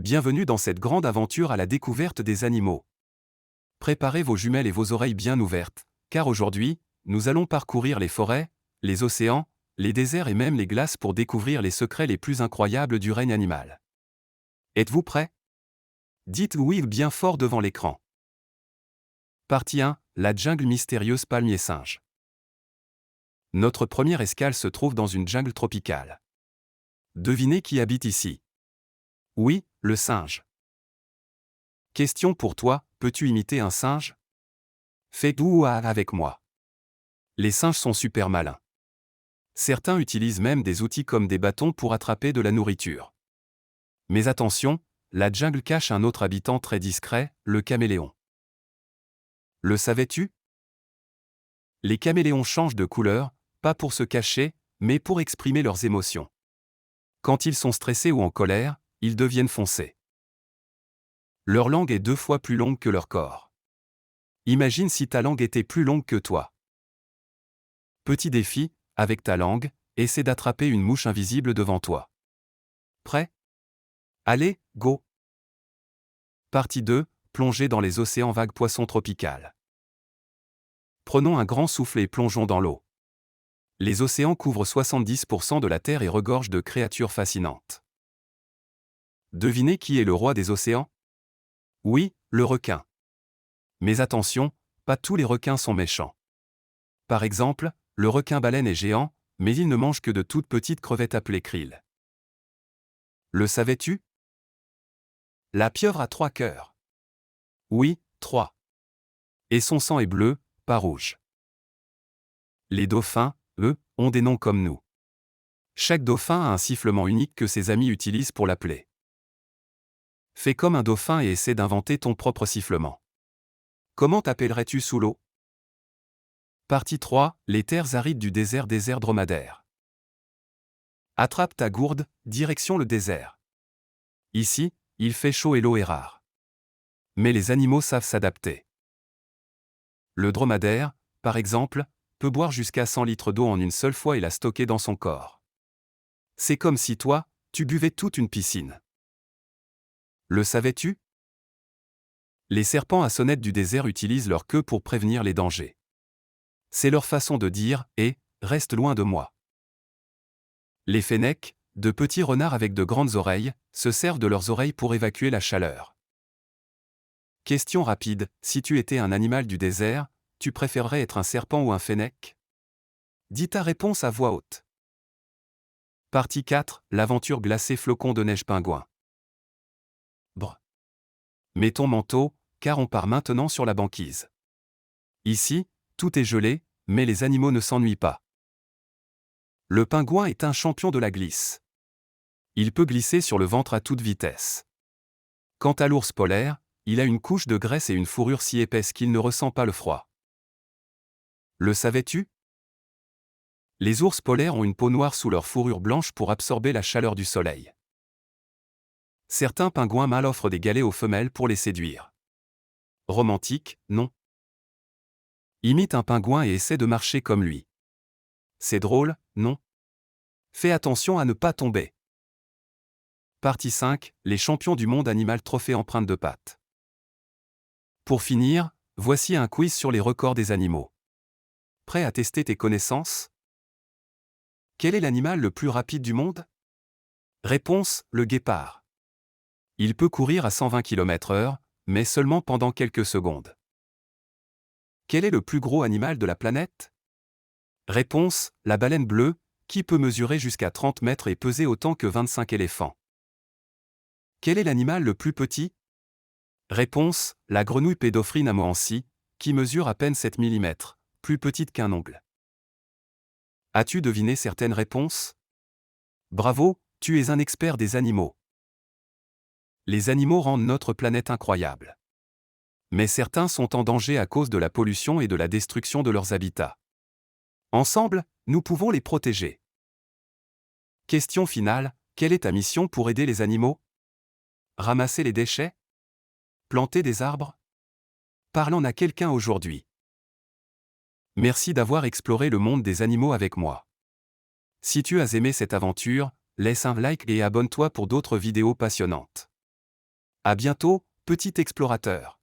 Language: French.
Bienvenue dans cette grande aventure à la découverte des animaux. Préparez vos jumelles et vos oreilles bien ouvertes, car aujourd'hui, nous allons parcourir les forêts, les océans, les déserts et même les glaces pour découvrir les secrets les plus incroyables du règne animal. Êtes-vous prêts? Dites oui bien fort devant l'écran. Partie 1, la jungle mystérieuse palmier-singe. Notre première escale se trouve dans une jungle tropicale. Devinez qui habite ici? Oui, le singe. Question pour toi, peux-tu imiter un singe? Fais douaa avec moi. Les singes sont super malins. Certains utilisent même des outils comme des bâtons pour attraper de la nourriture. Mais attention, la jungle cache un autre habitant très discret, le caméléon. Le savais-tu? Les caméléons changent de couleur, pas pour se cacher, mais pour exprimer leurs émotions. Quand ils sont stressés ou en colère, ils deviennent foncés. Leur langue est 2 fois plus longue que leur corps. Imagine si ta langue était plus longue que toi. Petit défi, avec ta langue, essaie d'attraper une mouche invisible devant toi. Prêt? Allez, go! Partie 2, plongée dans les océans vagues poissons tropicales. Prenons un grand souffle et plongeons dans l'eau. Les océans couvrent 70% de la Terre et regorgent de créatures fascinantes. Devinez qui est le roi des océans? Oui, le requin. Mais attention, pas tous les requins sont méchants. Par exemple, le requin-baleine est géant, mais il ne mange que de toutes petites crevettes appelées krill. Le savais-tu? La pieuvre a 3 cœurs. Oui, 3. Et son sang est bleu, pas rouge. Les dauphins, eux, ont des noms comme nous. Chaque dauphin a un sifflement unique que ses amis utilisent pour l'appeler. Fais comme un dauphin et essaie d'inventer ton propre sifflement. Comment t'appellerais-tu sous l'eau? Partie 3, les terres arides du désert dromadaire. Attrape ta gourde, direction le désert. Ici, il fait chaud et l'eau est rare. Mais les animaux savent s'adapter. Le dromadaire, par exemple, peut boire jusqu'à 100 litres d'eau en une seule fois et la stocker dans son corps. C'est comme si toi, tu buvais toute une piscine. Le savais-tu? Les serpents à sonnette du désert utilisent leur queue pour prévenir les dangers. C'est leur façon de dire « hé, reste loin de moi ». Les fennecs, de petits renards avec de grandes oreilles, se servent de leurs oreilles pour évacuer la chaleur. Question rapide, si tu étais un animal du désert, tu préférerais être un serpent ou un fennec? Dis ta réponse à voix haute. Partie 4, l'aventure glacée flocon de neige pingouin. Brr. Mets ton manteau, car on part maintenant sur la banquise. Ici, tout est gelé, mais les animaux ne s'ennuient pas. Le pingouin est un champion de la glisse. Il peut glisser sur le ventre à toute vitesse. Quant à l'ours polaire, il a une couche de graisse et une fourrure si épaisse qu'il ne ressent pas le froid. Le savais-tu? Les ours polaires ont une peau noire sous leur fourrure blanche pour absorber la chaleur du soleil. Certains pingouins mâles offrent des galets aux femelles pour les séduire. Romantique, non? Imite un pingouin et essaie de marcher comme lui. C'est drôle, non? Fais attention à ne pas tomber. Partie 5, les champions du monde animal trophée empreinte de pattes. Pour finir, voici un quiz sur les records des animaux. Prêt à tester tes connaissances? Quel est l'animal le plus rapide du monde? Réponse, le guépard. Il peut courir à 120 km/h, mais seulement pendant quelques secondes. Quel est le plus gros animal de la planète? Réponse, la baleine bleue, qui peut mesurer jusqu'à 30 mètres et peser autant que 25 éléphants. Quel est l'animal le plus petit? Réponse, la grenouille Pédophrine amoensis, qui mesure à peine 7 mm, plus petite qu'un ongle. As-tu deviné certaines réponses? Bravo, tu es un expert des animaux. Les animaux rendent notre planète incroyable. Mais certains sont en danger à cause de la pollution et de la destruction de leurs habitats. Ensemble, nous pouvons les protéger. Question finale, quelle est ta mission pour aider les animaux? Ramasser les déchets? Planter des arbres? Parlons à quelqu'un aujourd'hui. Merci d'avoir exploré le monde des animaux avec moi. Si tu as aimé cette aventure, laisse un like et abonne-toi pour d'autres vidéos passionnantes. À bientôt, petit explorateur.